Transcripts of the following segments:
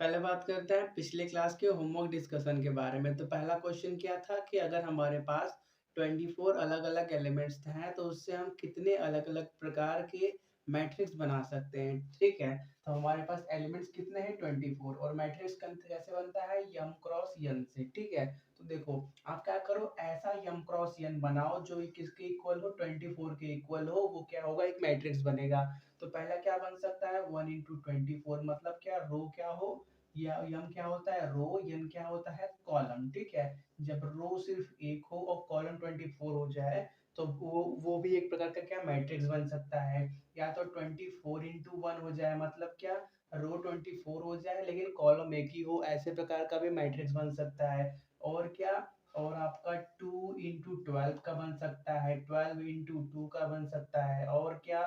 पहले बात करते हैं पिछले क्लास के होमवर्क डिस्कशन के बारे में। तो पहला क्वेश्चन क्या था कि अगर हमारे पास 24 अलग-अलग एलिमेंट्स हैं, तो उससे हम कितने अलग-अलग प्रकार के मैट्रिक्स बना सकते हैं, ठीक है? तो हमारे पास एलिमेंट्स कितने हैं 24 और मैट्रिक्स कैसे बनता है m क्रॉस n से, ठीक है? तो देखो, आप क्या करो ऐसा m क्रॉस n बनाओ जो किसके इक्वल हो 24 के इक्वल हो, वो क्या होगा एक मैट्रिक्स बनेगा। तो पहला क्या बन सकता है 1 into 24 मतलब क्या रो क्या हो या यम क्या होता है रो यन क्या होता है कॉलम, ठीक है। जब रो सिर्फ एक हो और कॉलम 24 हो जाए तो वो भी एक प्रकार का क्या मैट्रिक्स बन सकता है। या तो 24 इंटू वन हो जाए मतलब क्या रो 24 हो जाए लेकिन कॉलम एक ही हो, ऐसे प्रकार का भी मैट्रिक्स बन सकता है। और क्या और आपका 2 इंटू 12 का बन सकता है, 12 इंटू 2 का बन सकता है। और क्या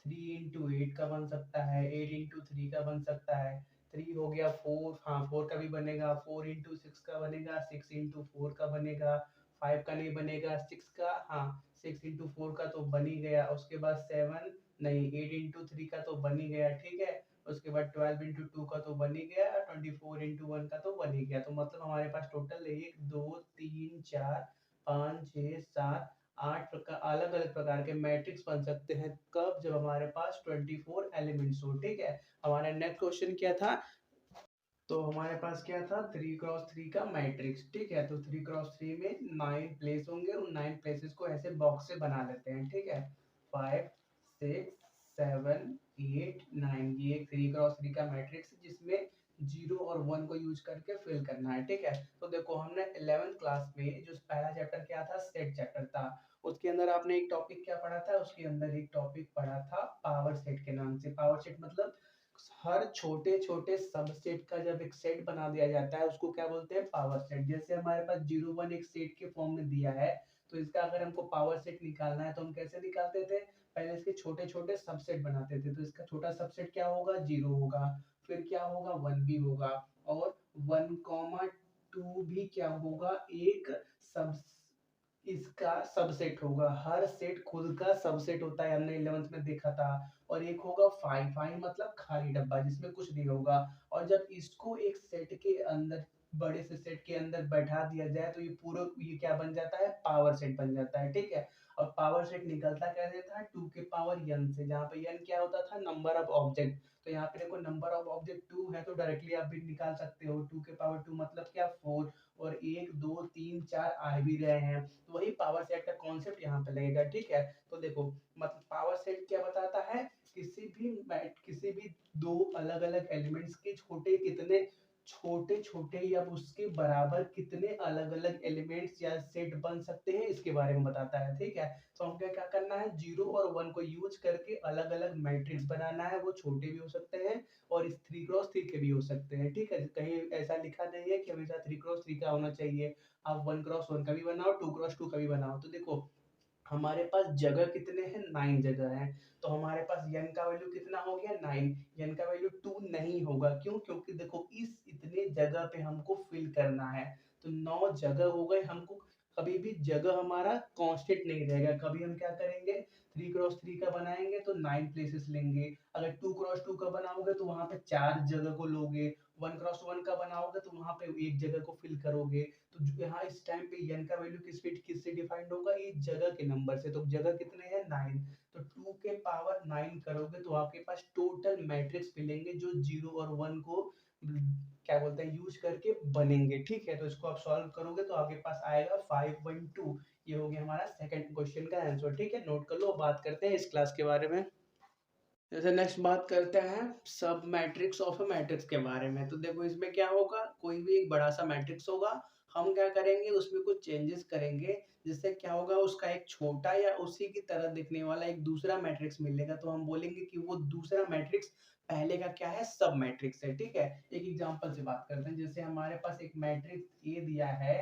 3 इंटू 8 का बन सकता है, 8 इंटू 3 का बन सकता है। 3 हो गया 4, हाँ 4 का भी बनेगा। 4 इंटू 6 का बनेगा, 6 इंटू 4 का बनेगा। 5 का नहीं बनेगा, 6 का हाँ 6 इंटू 4 का तो बन ही गया। उसके बाद 7 नहीं 8 इंटू 3 का तो बन ही गया, ठीक है। उसके बाद 12 इंटू 2 का तो बन ही गया, 24 इंटू 1 का तो बन ही गया। तो मतलब हमारे पास टोटल 1 2 3 4 5 6 7 8 प्रकार अलग अलग प्रकार के मैट्रिक्स बन सकते हैं। कब? जब हमारे पास 24 एलिमेंट्स हो, ठीक है। हमारा नेक्स्ट क्वेश्चन क्या था? तो हमारे पास क्या था 3 क्रॉस 3 का मैट्रिक्स, ठीक है। तो 3 क्रॉस 3 में 9 प्लेस होंगे, उन 9 प्लेसेस को ऐसे बॉक्स से बना लेते हैं, ठीक है। 5 6 7 8 9 ये एक 3 क्रॉस 3 का मैट्रिक्स है जिसमें 0 और 1 को यूज करके फिल करना है, ठीक है। तो देखो हमने 11th क्लास में जो पहला चैप्टर क्या था सेट चैप्टर था, उसके अंदर आपने एक टॉपिक क्या पढ़ा था, उसके अंदर एक टॉपिक पढ़ा था पावर सेट के नाम से। पावर सेट मतलब हर छोटे छोटे सबसेट का जब एक सेट बना दिया जाता है उसको क्या बोलते हैं पावर सेट। जैसे हमारे पास 0 1 एक सेट के फॉर्म में दिया है, तो इसका अगर हमको पावर सेट निकालना है तो हम कैसे निकालते थे, पहले इसके छोटे छोटे सबसेट बनाते थे। तो इसका छोटा सबसेट क्या होगा 0 होगा, फिर क्या होगा 1 भी होगा, और 1 2 भी क्या होगा एक सब इसका सबसेट होगा। हर सेट खुद का सबसेट होता है, हमने 11th में देखा था। और एक होगा फाइव, फाइव मतलब खाली डब्बा जिसमें कुछ नहीं होगा। और जब इसको एक सेट के अंदर बड़े से सेट के अंदर बैठा दिया जाए तो ये पूरा ये क्या बन जाता है पावर सेट बन जाता है, ठीक है। और पावर सेट निकलता कैसे था 2 के पावर n से, जहाँ पे n क्या होता था नंबर ऑफ ऑब्जेक्ट। तो यहाँ पे देखो नंबर ऑफ ऑब्जेक्ट 2 है तो डायरेक्टली आप भी निकाल सकते हो 2 के पावर 2 मतलब क्या 4, और 1 2 3 4 आ भी रहे हैं, तो वही पावर सेट का कॉन्सेप्ट यहाँ पे लगेगा, ठीक है। तो देखो मतलब पावर सेट क्या बताता है, किसी भी दो अलग अलग एलिमेंट्स के छोटे कितने छोटे छोटे या उसके बराबर कितने अलग अलग एलिमेंट्स या सेट बन सकते हैं इसके बारे में बताता है, ठीक है। तो हमको क्या करना है 0 और 1 को यूज करके अलग अलग मैट्रिक्स बनाना है, वो छोटे भी हो सकते हैं और इस 3 क्रॉस 3 के भी हो सकते हैं, ठीक है। कहीं ऐसा लिखा नहीं है कि हमेशा 3 क्रॉस 3 का होना चाहिए, आप 1 क्रॉस 1 का भी बनाओ 2 क्रॉस 2 का भी बनाओ। तो देखो हमारे पास जगह कितने हैं 9 जगह हैं, तो हमारे पास n का वैल्यू कितना हो गया 9, n का वैल्यू 2 नहीं होगा, क्यों? क्योंकि देखो इस इतने जगह पे हमको फिल करना है, तो 9 जगह हो गए। हमको कभी भी जगह हमारा कांस्टेंट नहीं रहेगा, कभी हम क्या करेंगे 3 क्रॉस 3 का बनाएंगे तो 9 प्लेसेस लेंगे, अगर 2 क्रॉस 2 का बनाओगे तो वहां पे 4 जगह को लोगे, 1 क्रॉस 1 का बनाओगे तो वहां पे एक जगह को फिल करोगे। तो यहाँ इस टाइम पे n का वैल्यू किससे डिफाइंड होगा, ये जगह के नंबर से। तो जगह कितने हैं 9, तो 2 के पावर 9 करोगे तो आपके पास टोटल मैट्रिक्स मिलेंगे जो 0 और 1 को क्या बोलते हैं यूज करके बनेंगे, ठीक है। तो इसको आप सॉल्व करोगे तो आपके पास आएगा 512। ये हो गया हमारा सेकंड क्वेश्चन का आंसर, ठीक है। नोट कर लो, बात करते हैं इस क्लास के बारे में। जैसे नेक्स्ट बात करते हैं सब मैट्रिक्स ऑफ अ मैट्रिक्स के बारे में। तो देखो इसमें क्या होगा, कोई भी एक बड़ा सा मैट्रिक्स होगा, हम क्या करेंगे उसमें कुछ चेंजेस करेंगे, जिससे क्या होगा उसका एक छोटा या उसी की तरह दिखने वाला एक दूसरा मैट्रिक्स मिलेगा। तो हम बोलेंगे कि वो दूसरा मैट्रिक्स पहले का क्या है सब मैट्रिक्स है, ठीक है। एक एग्जांपल से बात करते हैं, जैसे हमारे पास एक मैट्रिक्स ए दिया है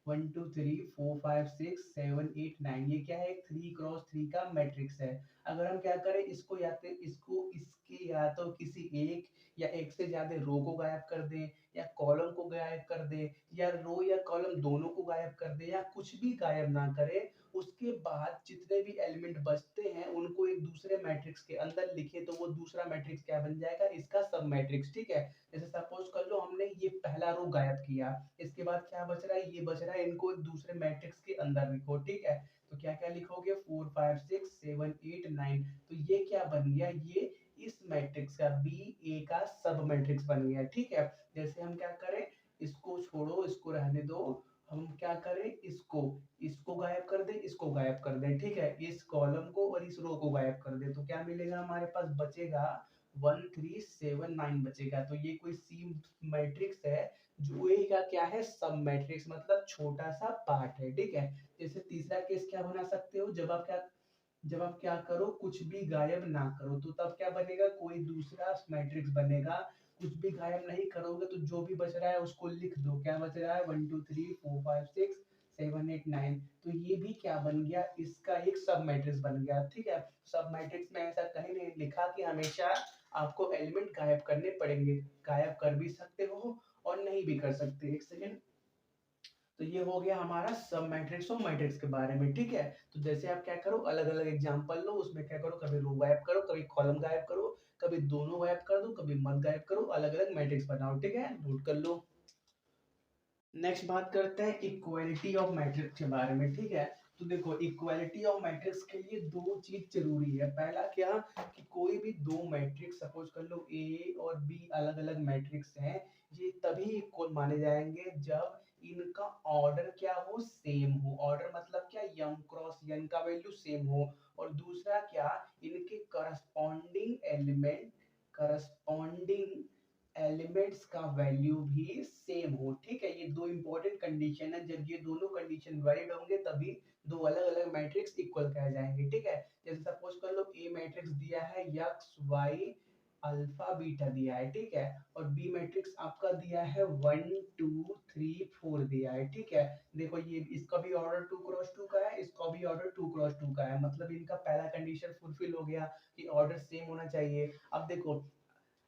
1 2 3 4 5 6 7 8 9, ये क्या है एक 3 क्रॉस 3 का मैट्रिक्स है। अगर हम क्या करें इसको या तो इसको इसके या तो किसी एक या एक से ज्यादा रो को गायब कर दें, या कॉलम को गायब कर दें, या रो या कॉलम दोनों को गायब कर दें, या कुछ भी गायब ना करें, उसके बाद जितने भी एलिमेंट बचते हैं उनको एक दूसरे मैट्रिक्स के अंदर लिखे तो वो दूसरा मैट्रिक्स क्या बन जाएगा, इसका सब मैट्रिक्स। ठीक है, जैसे सपोज कर लो हमने ये पहला रो गायब किया, इसके बाद क्या बच रहा है, ये बच रहा है, इनको एक दूसरे मैट्रिक्स के अंदर लिखो। ठीक है, तो क्या क्या लिखोगे, 4 5 6 7 8 9। तो ये क्या बन गया, ये इस मैट्रिक्स का बी ए का सब मैट्रिक्स बन गया। ठीक है, जैसे हम क्या करें, इसको छोड़ो, इसको रहने दो, हम क्या करें, इसको इसको गायब कर दे, इसको गायब कर दे। ठीक है, इस कॉलम को और इस रो को गायब कर दे, तो क्या मिलेगा हमारे पास, बचेगा 1 3 7 9 बचेगा। तो ये कोई सी मैट्रिक्स है जो ए का क्या है, सब मैट्रिक्स, मतलब छोटा सा पार्ट है। ठीक है, जैसे तीसरा केस क्या बना सकते हो, जब आप क्या करो, कुछ भी गायब ना करो, तो तब क्या बनेगा, कोई दूसरा मैट्रिक्स बनेगा। कुछ भी गायब नहीं करोगे तो जो भी बच रहा है उसको लिख दो, क्या बच रहा है, 1 2 3 4 5 6 7 8 9। तो ये भी क्या बन गया, इसका एक सब मैट्रिक्स बन गया। ठीक है, सब मैट्रिक्स में ऐसा कहीं नहीं लिखा कि हमेशा आपको एलिमेंट गायब करने पड़ेंगे, गायब कर भी सकते हो और नहीं भी कर सकते। एक सेकेंड, तो ये हो गया हमारा सब मैट्रिक्स और मैट्रिक्स के बारे में। ठीक है, तो जैसे आप क्या करो, अलग अलग एग्जांपल लो, उसमें क्या करो, कभी रो गायब करो, कभी कॉलम गायब करो, कभी दोनों गायब कर दो, कभी मत गायब करो, अलग अलग मैट्रिक्स बनाओ। ठीक है, नोट कर लो। नेक्स्ट बात करते हैं इक्वालिटी ऑफ मैट्रिक्स के बारे में। ठीक है, तो देखो इक्वालिटी ऑफ मैट्रिक्स के लिए दो चीज जरूरी है। पहला क्या, कि कोई भी दो मैट्रिक्स, सपोज कर लो ए और बी अलग अलग मैट्रिक्स हैं, ये तभी इक्वल माने जाएंगे जब इनका ऑर्डर क्या हो, सेम हो। ऑर्डर मतलब क्या, यम क्रॉस यन का वैल्यू सेम हो। और दूसरा क्या, इनके करस्पॉन्डिंग एलिमेंट्स का वैल्यू भी सेम हो। ठीक है, ये दो इंपॉर्टेंट कंडीशन है, जब ये दोनों कंडीशन वैलिड होंगे तभी दो अलग अलग मैट्रिक्स इक्वल कहे जाएंगे। ठीक है, जैसे सपोज कर लो ए मैट्रिक्स दिया है एक्स वाई अल्फा बीटा दिया है। ठीक है, और बी मैट्रिक्स आपका दिया है 1 2 3 4 दिया है। ठीक है, देखो ये इसका भी ऑर्डर 2 क्रॉस 2 का है, इसका भी ऑर्डर 2 क्रॉस 2 का है, मतलब इनका पहला कंडीशन फुलफिल हो गया कि ऑर्डर सेम होना चाहिए। अब देखो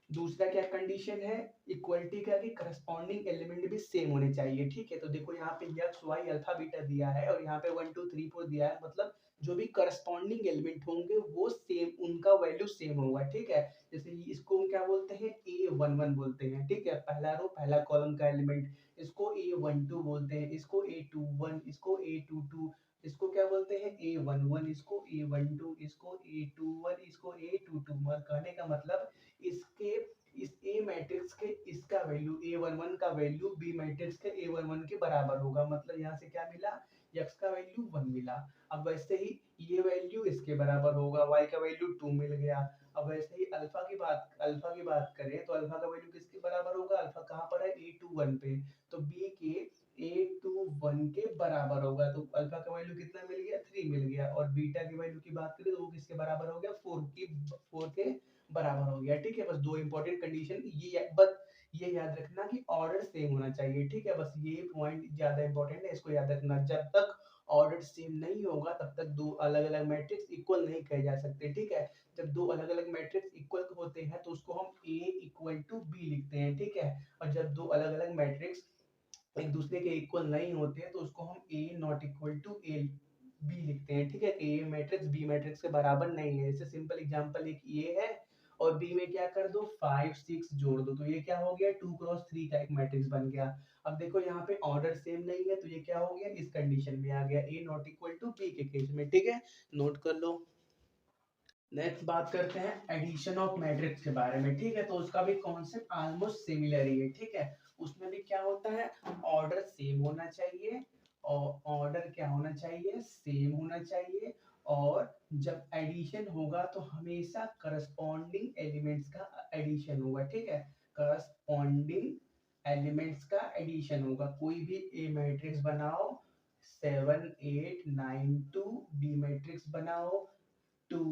दूसरा क्या कंडीशन है, इक्वलिटी का, कि करस्पॉन्डिंग एलिमेंट भी सेम होने चाहिए। ठीक है, तो देखो यहाँ पे एक्स वाई अल्फा बीटा दिया है और यहाँ पे 1 2 3 4 दिया है, मतलब जो भी करस्पॉन्डिंग एलिमेंट होंगे वो सेम, उनका वैल्यू सेम होगा। ठीक है, जैसे इसको हम क्या बोलते हैं, A11 बोलते हैं। ठीक है, पहला रो पहला कॉलम का एलिमेंट, इसको A12 बोलते हैं, इसको A21, इसको A22, इसको क्या बोलते हैं, A11, इसको A12, इसको A21, इसको A22। कहने का मतलब इसके इस ए मैट्रिक्स के इसका वैल्यू A11 का वैल्यू बी मैट्रिक्स के A11 के बराबर होगा, मतलब यहाँ से क्या मिला, x का वैल्यू 1 मिला। अब वैसे ही ये वैल्यू इसके बराबर होगा, y का वैल्यू 2 मिल गया। अब वैसे ही अल्फा की बात करें तो अल्फा का वैल्यू किसके बराबर होगा, अल्फा कहाँ पर है, A21 पे, तो b के A21 के बराबर होगा। तो अल्फा का वैल्यू कितना मिल गया, 3 मिल गया। और बीटा की वैल्यू की बात करें तो वो किसके बराबर हो गया, 4 के बराबर हो गया। ठीक है, बस दो इंपॉर्टेंट कंडीशन बस ये याद रखना कि ऑर्डर सेम होना चाहिए। ठीक है, बस ये पॉइंट ज्यादा इंपॉर्टेंट है, इसको याद रखना। जब तक ऑर्डर सेम नहीं होगा तब तक दो अलग अलग मैट्रिक्स इक्वल नहीं कहे जा सकते। ठीक है, जब दो अलग अलग मैट्रिक्स इक्वल होते हैं तो उसको हम A इक्वल टू बी लिखते हैं। ठीक है, और जब दो अलग अलग मैट्रिक्स एक दूसरे के इक्वल नहीं होते हैं तो उसको हम A not equal to A B लिखते हैं। ठीक है, कि ए मैट्रिक्स बी मैट्रिक्स के बराबर नहीं है। जैसे सिंपल एग्जांपल एक ये है और बी में क्या कर दो, 5 6 जोड़ दो, तो ये क्या हो गया, 2 क्रॉस 3 का एक मैट्रिक्स बन गया। अब देखो यहाँ पे ऑर्डर सेम नहीं है तो ये क्या हो गया, इस कंडीशन में आ गया, ए नॉट इक्वल टू बी के केस में। ठीक है, नोट कर लो। नेक्स्ट बात करते हैं एडिशन ऑफ मैट्रिक्स के बारे में। ठीक है, तो उसका भी कॉन्सेप्ट ऑलमोस्ट सिमिलर ही है। ठीक है, उसमें भी क्या होता है, ऑर्डर सेम होना चाहिए, और ऑर्डर क्या होना चाहिए, सेम होना चाहिए। और जब एडिशन होगा तो हमेशा करस्पॉन्डिंग एलिमेंट्स का एडिशन होगा। ठीक है, करस्पॉन्डिंग एलिमेंट्स का एडिशन होगा। कोई भी ए मैट्रिक्स बनाओ, 7 8 9 2, बी मैट्रिक्स बनाओ 2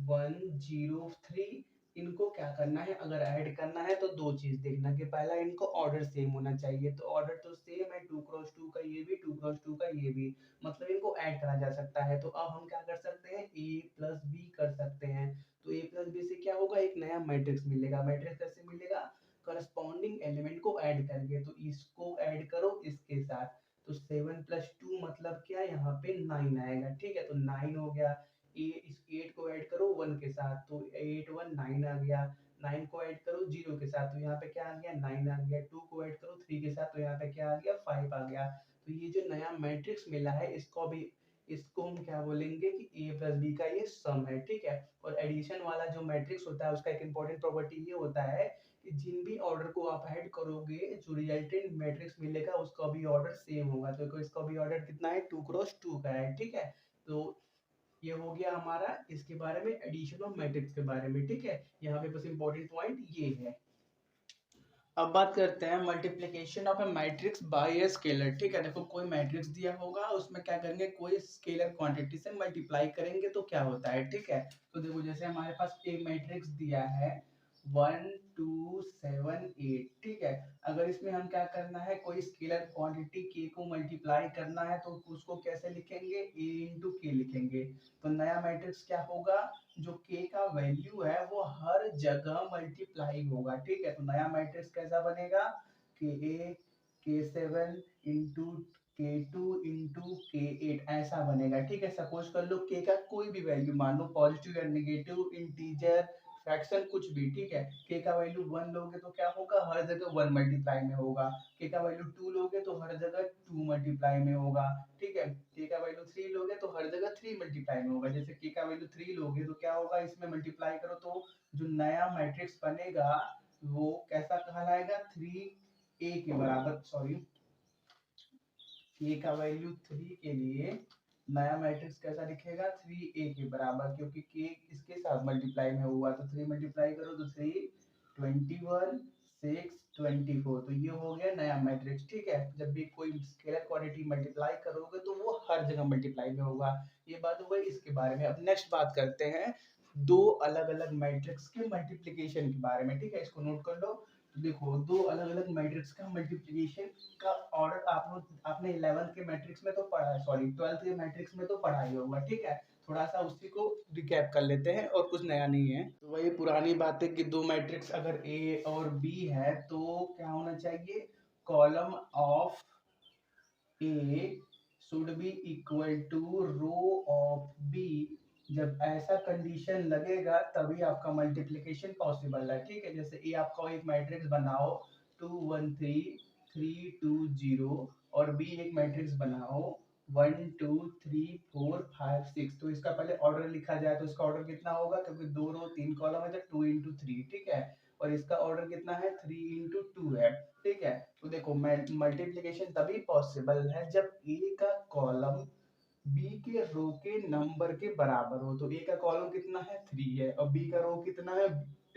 1 0 3, इनको क्या करना है, अगर ऐड करना है तो दो चीज देखना, कि पहला इनको ऑर्डर सेम होना चाहिए, तो ऑर्डर तो सेम है, 2 क्रॉस 2 का ये भी, 2 क्रॉस 2 का ये भी, मतलब इनको ऐड करा जा सकता है। तो अब हम क्या कर सकते हैं, a प्लस बी कर सकते हैं। तो a प्लस बी से क्या होगा, एक नया मैट्रिक्स मिलेगा। मैट्रिक्स कैसे मिलेगा, करस्पॉन्डिंग एलिमेंट को ऐड करके, तो इसको ऐड करो इसके साथ, तो 7+2 मतलब क्या, यहाँ पे 9 आएगा। ठीक है, तो 9 हो गया। इस 8 को ऐड करो 1 के साथ, तो 8 1 9 आ गया। 9 को ऐड करो 0 के साथ, तो यहाँ पे क्या आ गया, 9 आ गया। 2 को ऐड करो 3 के साथ, तो यहाँ पे क्या आ गया, 5 आ गया। तो ये जो नया मैट्रिक्स मिला है, इसको हम क्या बोलेंगे कि a प्लस बी का ये सम है। ठीक है, और एडिशन वाला जो मैट्रिक्स होता है उसका एक इंपॉर्टेंट प्रॉपर्टी ये होता है कि जिन भी ऑर्डर को आप ऐड करोगे, जो रिजल्टेंट मैट्रिक्स मिलेगा उसका भी ऑर्डर सेम होगा। तो इसका भी ऑर्डर कितना है, 2x2 का है। ठीक है, तो ये हो गया हमारा इसके बारे में, एडिशन ऑफ मैट्रिक्स के बारे में। ठीक है, यहाँ पे बस इंपॉर्टेंट पॉइंट ये है। अब बात करते हैं multiplication of A matrix bye a scalar. ठीक है, देखो कोई मैट्रिक्स दिया होगा, उसमें क्या करेंगे, कोई स्केलर क्वांटिटी से मल्टीप्लाई करेंगे तो क्या होता है। ठीक है, तो देखो जैसे हमारे पास एक मैट्रिक्स दिया है 1 2 7 8। ठीक है, अगर इसमें हम क्या करना है, कोई स्केलर क्वांटिटी k को मल्टीप्लाई करना है तो उसको कैसे लिखेंगे, a इंटू के लिखेंगे। तो नया मैट्रिक्स क्या होगा, जो k का वैल्यू है वो हर जगह मल्टीप्लाई होगा। ठीक है, तो नया मैट्रिक्स कैसा बनेगा, k8 k7 into k2 into k8 ऐसा बनेगा। ठीक है, सपोज कर लो k का कोई भी वैल्यू मान लो, पॉजिटिव या नेगेटिव, इंटीजर, फ्रैक्शन, कुछ भी। ठीक है, k का वैल्यू 1 लोगे तो क्या होगा, हर जगह 1 मल्टीप्लाई में होगा। k का वैल्यू 2 लोगे तो हर जगह 2 मल्टीप्लाई में होगा। ठीक है, k का वैल्यू 3 लोगे तो हर जगह 3 मल्टीप्लाई में होगा। जैसे k का वैल्यू 3 लोगे तो क्या होगा, इसमें मल्टीप्लाई करो तो जो नया मैट्रिक्स बनेगा वो कैसा कहलाएगा, 3a के बराबर। सॉरी, k का वैल्यू 3 के लिए नया मैट्रिक्स कैसा लिखेगा, 3a के बराबर, क्योंकि k इसके साथ मल्टीप्लाई में हुआ। तो 3 मल्टीप्लाई करो तो 3 21 6 24, तो ये हो गया नया मैट्रिक्स। ठीक है, जब भी कोई स्केलर क्वांटिटी मल्टीप्लाई करोगे तो वो हर जगह मल्टीप्लाई में होगा। ये बात हो गई इसके बारे में। अब नेक्स्ट बात करते हैं दो अलग अलग मैट्रिक्स के मल्टीप्लिकेशन के बारे में। ठीक है, इसको नोट कर लो। देखो दो अलग अलग मैट्रिक्स का मल्टीप्लिकेशन का ऑर्डर आपने 11th के मैट्रिक्स में तो पढ़ा है, सॉरी 12th के मैट्रिक्स में तो पढ़ा ही होगा। ठीक है, थोड़ा सा उसी को रिकैप कर लेते हैं, और कुछ नया नहीं है। तो वही पुरानी बात है कि दो मैट्रिक्स अगर ए और बी है तो क्या होना चाहिए, column of A should be equal to row of B. जब ऐसा कंडीशन लगेगा तभी आपका मल्टीप्लिकेशन पॉसिबल है। ठीक है, जैसे ए आपका एक मैट्रिक्स बनाओ 2 1 3 3 2 0, और बी एक मैट्रिक्स बनाओ 1 2 3 4 5 6। तो इसका पहले ऑर्डर लिखा जाए तो इसका ऑर्डर कितना होगा, क्योंकि दो रो तीन कॉलम है तो 2 इंटू 3। ठीक है, और इसका ऑर्डर कितना है, 3 इंटू 2 है। ठीक है, तो देखो मल्टीप्लिकेशन तभी पॉसिबल है जब ए का कॉलम बी के रो के नंबर के बराबर हो। तो ए का कॉलम कितना है, 3 है, और बी का रो कितना है,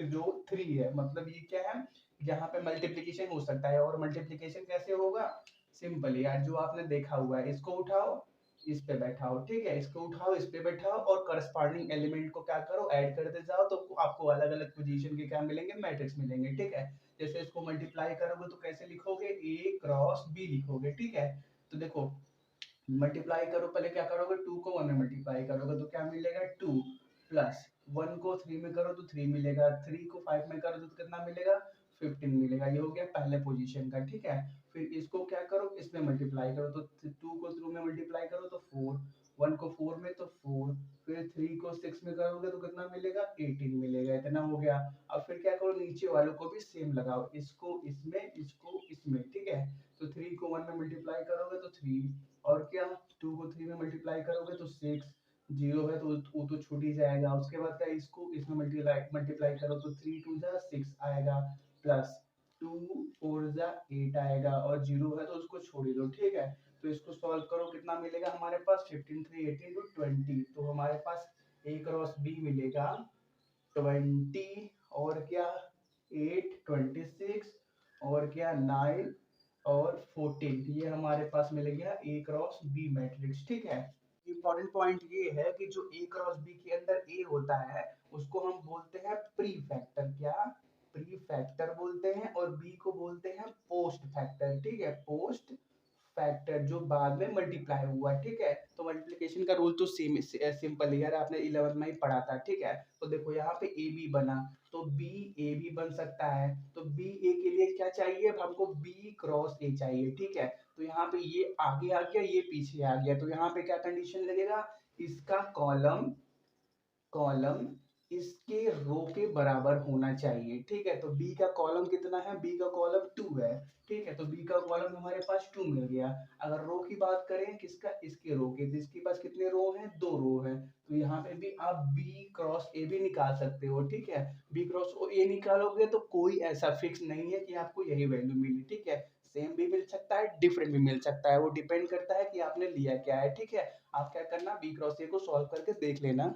रो 3 है। मतलब ये क्या है, यहाँ पे मल्टीप्लिकेशन हो सकता है। और मल्टीप्लिकेशन कैसे होगा, सिंपल यार, जो आपने देखा हुआ है, इसको उठाओ इस पे बैठाओ। ठीक है, इसको उठाओ इस पे बैठाओ, और करस्पॉन्डिंग एलिमेंट को क्या करो, ऐड करते जाओ, तो आपको अलग अलग पोजीशन के क्या मिलेंगे, मैट्रिक्स मिलेंगे। ठीक है, जैसे इसको मल्टीप्लाई करोगे तो कैसे लिखोगे, ए क्रॉस बी लिखोगे। ठीक है, तो देखो मल्टीप्लाई करो, पहले क्या करोगे, 2 को 1 में मल्टीप्लाई करोगे तो क्या मिलेगा, 2 प्लस 1 को 3 में करो तो 3 मिलेगा, 3 को 5 में करो तो कितना मिलेगा, 15 मिलेगा। ये हो गया पहले पोजीशन का। ठीक है, फिर इसको क्या करो, इसमें मल्टीप्लाई करो, तो 2 को 2 में मल्टीप्लाई करो तो 4, 1 को 4 में तो 4, फिर 3 को 6 में करोगे तो कितना मिलेगा, 18 मिलेगा। इतना हो गया। अब फिर क्या करो, नीचे वालों को भी सेम लगाओ, इसको इसमें इसको इसमें। ठीक है, तो 3 को 1 में मल्टीप्लाई करोगे तो 3, और क्या 2 को 3 में मल्टीप्लाई करोगे तो 6, जीरो है तो वो तो छूट ही जाएगा। उसके बाद क्या, इसको इसमें मल्टीप्लाई करो तो 3 2 जा 6 आएगा, प्लस 2 4 जा 8 आएगा, और जीरो है तो उसको छोड़ ही दो। ठीक है, तो इसको सॉल्व करो, कितना मिलेगा हमारे पास, 15 3 18 तो 20। तो हमारे पास ए क्रॉस बी मिलेगा 20, और क्या 8 26, और क्या 9 और 14। ये हमारे पास मिल गया ए क्रॉस बी मैट्रिक्स। ठीक है, इंपॉर्टेंट पॉइंट ये है कि जो ए क्रॉस बी के अंदर ए होता है उसको हम बोलते हैं प्री फैक्टर। क्या, प्री फैक्टर बोलते हैं, और बी को बोलते हैं पोस्ट फैक्टर। ठीक है, पोस्ट फैक्टर जो बाद में मल्टीप्लाई हुआ, ठीक है। तो मल्टीप्लिकेशन का रूल तो सिंपल है यार, आपने 11th में ही पढ़ा था, ठीक है। तो देखो यहाँ पे ए बी बना, तो बी ए बी बन सकता है, तो बी ए के लिए क्या चाहिए, अब हमको बी क्रॉस ए चाहिए, ठीक है। तो यहाँ पे ये आगे आ गया, ये पीछे आ गया, तो यहाँ पे क्या कंडीशन लगेगा, इसका कॉलम कॉलम इसके रो के बराबर होना चाहिए, ठीक है। तो बी का कॉलम कितना है, बी का कॉलम 2 है, ठीक है। तो बी का कॉलम हमारे पास 2 मिल गया। अगर रो की बात करें किसका, इसके रो के, तो इसके पास कितने रो हैं, 2 रो हैं। तो यहाँ पे भी आप बी क्रॉस ए भी निकाल सकते हो, ठीक है। बी क्रॉस ए निकालोगे तो कोई ऐसा फिक्स नहीं है कि आपको यही वैल्यू मिली, ठीक है। सेम भी मिल सकता है, डिफरेंट भी मिल सकता है, वो डिपेंड करता है कि आपने लिया क्या है, ठीक है। आप क्या करना, बी क्रॉस ए को सॉल्व करके देख लेना।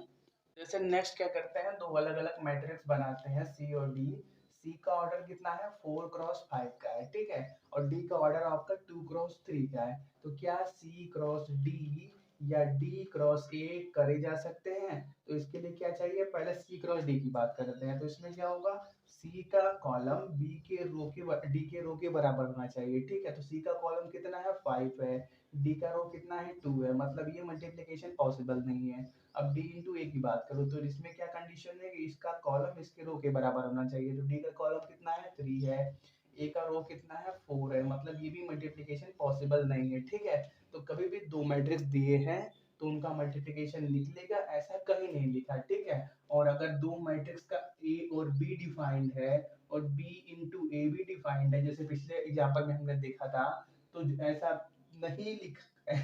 जैसे नेक्स्ट क्या करते हैं, दो अलग अलग मैट्रिक्स बनाते हैं सी और डी। सी का ऑर्डर कितना है, 4x5 का है, ठीक है। और डी का ऑर्डर आपका 2x3 का है। तो क्या सी क्रॉस डी या डी क्रॉस ए करे जा सकते हैं। तो इसके लिए क्या चाहिए, पहले सी क्रॉस डी की बात करते हैं। तो इसमें क्या होगा, सी का कॉलम बी के रो के डी के रो के बराबर होना चाहिए, ठीक है। तो सी का कॉलम कितना है, 5 है, डी का रो कितना है, 2 है, मतलब ये मल्टीप्लिकेशन पॉसिबल नहीं है। अब डी इंटू ए की बात करो, तो इसमें क्या कंडीशन है कि इसका कॉलम इसके रो के बराबर होना चाहिए। तो डी का कॉलम कितना है, 3 है, ए का रो कितना है, 4 है, मतलब ये भी मल्टीप्लिकेशन पॉसिबल नहीं है, ठीक है। तो कभी भी दो मैट्रिक्स दिए हैं तो उनका मल्टीप्लिकेशन निकलेगा, ऐसा कहीं नहीं लिखा, ठीक है। और अगर दो मैट्रिक्स का ए और बी डिफाइंड है और बी इंटू ए भी डिफाइंड है, जैसे पिछले एग्जाम्पल में हमने देखा था, तो ऐसा नहीं लिखा है,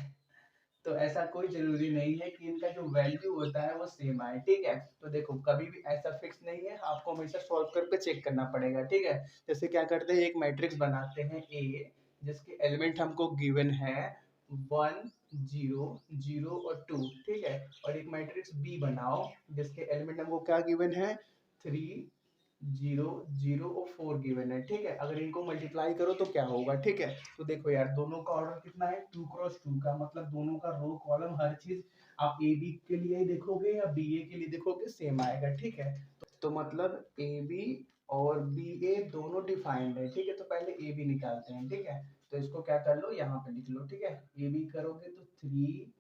तो ऐसा कोई जरूरी नहीं है कि इनका जो वैल्यू होता है वो सेम आए, ठीक है। तो देखो कभी भी ऐसा फिक्स नहीं है, आपको हमेशा सॉल्व करके चेक करना पड़ेगा, ठीक है। जैसे क्या करते हैं, एक मैट्रिक्स बनाते हैं ए, जिसके एलिमेंट हमको गिवन है 1 0 0 और 2, ठीक है। और एक मैट्रिक्स बी बनाओ जिसके एलिमेंट हमको क्या गिवन है, 3 0 0 और 4 गिवन है, ठीक है। अगर इनको मल्टीप्लाई करो तो क्या होगा, ठीक है। तो देखो यार, दोनों का ऑर्डर कितना है, 2x2 का, मतलब दोनों का रो कॉलम हर चीज आप ए बी के लिए ही देखोगे या बी ए के लिए देखोगे सेम आएगा, ठीक है। तो मतलब ए बी और बी ए दोनों डिफाइंड है, ठीक है। तो पहले ए बी निकालते हैं, ठीक है। तो इसको क्या कर लो, यहाँ पे लिख लो, ठीक है। ए बी करोगे तो 3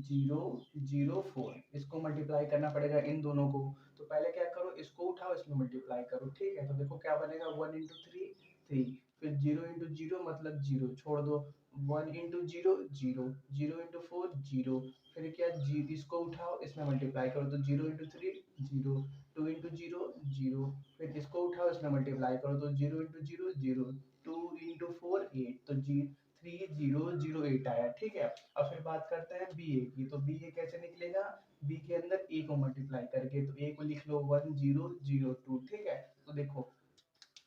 0 0 4, इसको मल्टीप्लाई करना पड़ेगा इन दोनों को। तो पहले क्या करो, इसको उठाओ, इसमें मल्टीप्लाई करो, ठीक है। तो देखो क्या बनेगा, 1 इंटू 3 3, फिर 0 इंटू 0 मतलब 0 छोड़ दो, 1 इंटू 0 0, 0 इंटू 4 0, फिर क्या जी, इसको उठाओ, इसमें मल्टीप्लाई करो, तो 0 इंटू 3 0, 2 इंटू 0 0, फिर इसको उठाओ, इसमें मल्टीप्लाई करो, तो 0 इंटू 0 0, 2 इंटू 4 8, तो जी 3008 आया, ठीक है। अब फिर बात करते हैं बी ए की, तो बी ए कैसे निकलेगा, बी के अंदर ए को मल्टीप्लाई करके, तो ए को लिख लो 1002, ठीक है। तो देखो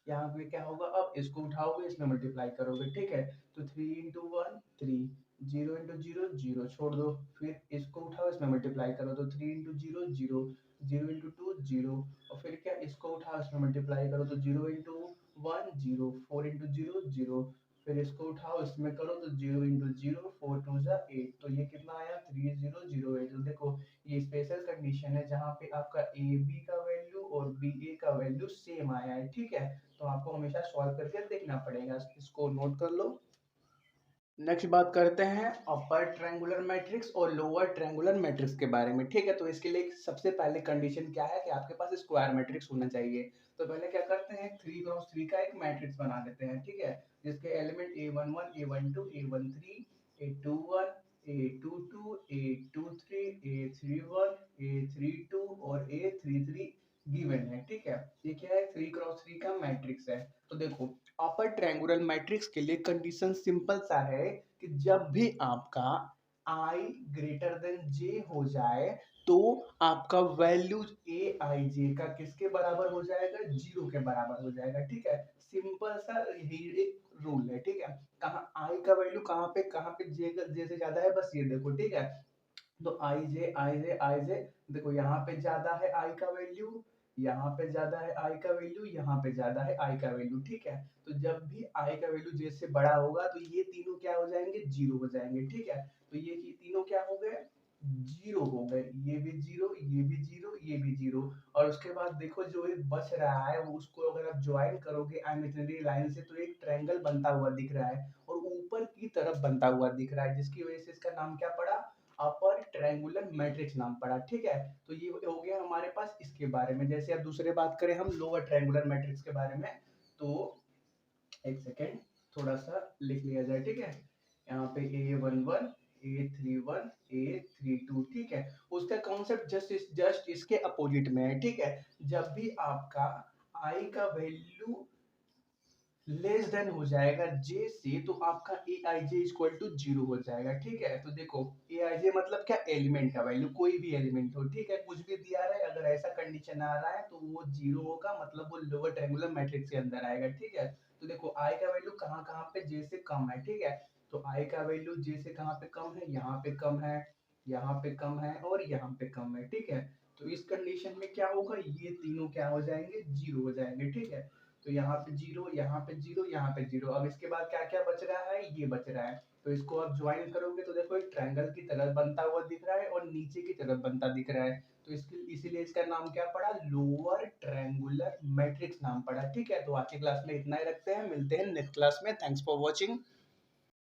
यहाँ पे क्या होगा, अब इसको उठाओगे, इसमें मल्टीप्लाई करोगे, ठीक है। तो 3 इंटू 1 3, 0 इंटू 0 0 छोड़ दो, फिर इसको उठाओ, इसमें मल्टीप्लाई करो, तो 3 इंटू 0 0, 0 इंटू 2 0, और फिर क्या, इसको उठाओ, इसमें मल्टीप्लाई करो, तो 0 इंटू 1 0, 4 इंटू 0 0, फिर इसको उठाओ, इसमें करो, तो 0 इंटू 0 4 2 जा 8, तो ये कितना आया 3008। तो देखो ये स्पेशल कंडीशन है जहाँ पे आपका ए बी का वैल्यू और बी ए का वैल्यू सेम आया है, ठीक है। तो आपको हमेशा सॉल्व करके देखना पड़ेगा, इसको नोट कर लो। नेक्स्ट बात करते हैं अपर ट्रायंगुलर मैट्रिक्स और लोअर ट्रायंगुलर मैट्रिक्स के बारे में, ठीक है। तो इसके लिए सबसे पहले कंडीशन क्या है कि आपके पास स्क्वायर मैट्रिक्स होना चाहिए। तो पहले क्या करते हैं, 3x3 का एक मैट्रिक्स बना देते हैं, ठीक है। जिसके element a11 a12 a13 a21 a22 a23 a31 a32 और a33 गिवन है, ठीक है। ये क्या है, 3x3 का मैट्रिक्स है। तो देखो अपर ट्रायंगुलर मैट्रिक्स के लिए कंडीशन सिंपल सा है कि जब भी आपका i ग्रेटर देन j हो जाए तो आपका वैल्यू ए आई जे का किसके बराबर हो जाएगा, 0 के बराबर हो जाएगा, ठीक है। सिंपल सा यही एक रूल है, ठीक है। कहाँ i का वैल्यू कहाँ पे j से ज्यादा है, बस ये देखो, ठीक है। तो आई जे देखो यहाँ पे ज्यादा है आई का वैल्यू, यहाँ पे ज्यादा है आई का वैल्यू, यहाँ पे ज्यादा है आई का वैल्यू, ठीक है। तो जब भी आई का वैल्यू जे से बड़ा होगा तो ये तीनों क्या हो जाएंगे, जीरो हो जाएंगे, ठीक है। तो ये तीनों क्या हो गए, जीरो हो गए, ये भी जीरो, ये भी जीरो, ये भी जीरो। और उसके बाद देखो जो एक बच रहा है वो उसको अगर आप ज्वाइन करोगे इमेजिनरी लाइन से तो एक ट्रायंगल बनता हुआ दिख रहा है और ऊपर की तरफ बनता हुआ दिख रहा है, जिसकी वजह से इसका नाम क्या पड़ा, अपर ट्रायंगुलर मैट्रिक्स नाम पड़ा। ठीक है, तो ये हो गया हमारे पास इसके बारे में। जैसे अब दूसरे बात करें हम लोअर ट्रायंगुलर मैट्रिक्स के बारे में, तो एक सेकेंड थोड़ा सा लिख लिया जाए। ठीक है, यहाँ पे A11, A31, A32। ठीक है, उसका कॉन्सेप्ट जस्ट इसके अपोजिट में है। ठीक है, जब भी आपका आई का वैल्यू लेस देन हो जाएगा जे से तो आपका ए आई जे इक्वल टू जीरो हो जाएगा। ठीक है, तो देखो ए आई जे मतलब क्या, एलिमेंट का वैल्यू, कोई भी एलिमेंट हो। ठीक है, कुछ भी दिया रहा है, अगर ऐसा कंडीशन आ रहा है तो वो जीरो होगा, मतलब वो लोअर ट्रायंगुलर मैट्रिक्स के अंदर आएगा। ठीक है, तो देखो आई का वैल्यू कहाँ कहाँ पे जे से कम है। ठीक है, तो आई का वैल्यू जे से कहाँ पे कम है, यहाँ पे कम है, यहाँ पे कम है और यहाँ पे कम है। ठीक है, तो इस कंडीशन में क्या होगा, ये तीनों क्या हो जाएंगे, जीरो हो जाएंगे। ठीक है, तो यहाँ पे जीरो, यहाँ पे जीरो, यहाँ पे जीरो। अब इसके बाद क्या क्या बच रहा है, ये बच रहा है। तो इसको आप ज्वाइन करोगे तो देखो एक ट्रायंगल की तरह बनता हुआ दिख रहा है और नीचे की तरफ बनता दिख रहा है। तो इसके इसीलिए इसका नाम क्या पड़ा, लोअर ट्रायंगुलर मैट्रिक्स नाम पड़ा। ठीक है, तो आज की क्लास में इतना ही रखते हैं, मिलते हैं नेक्स्ट क्लास में। Thanks for watching.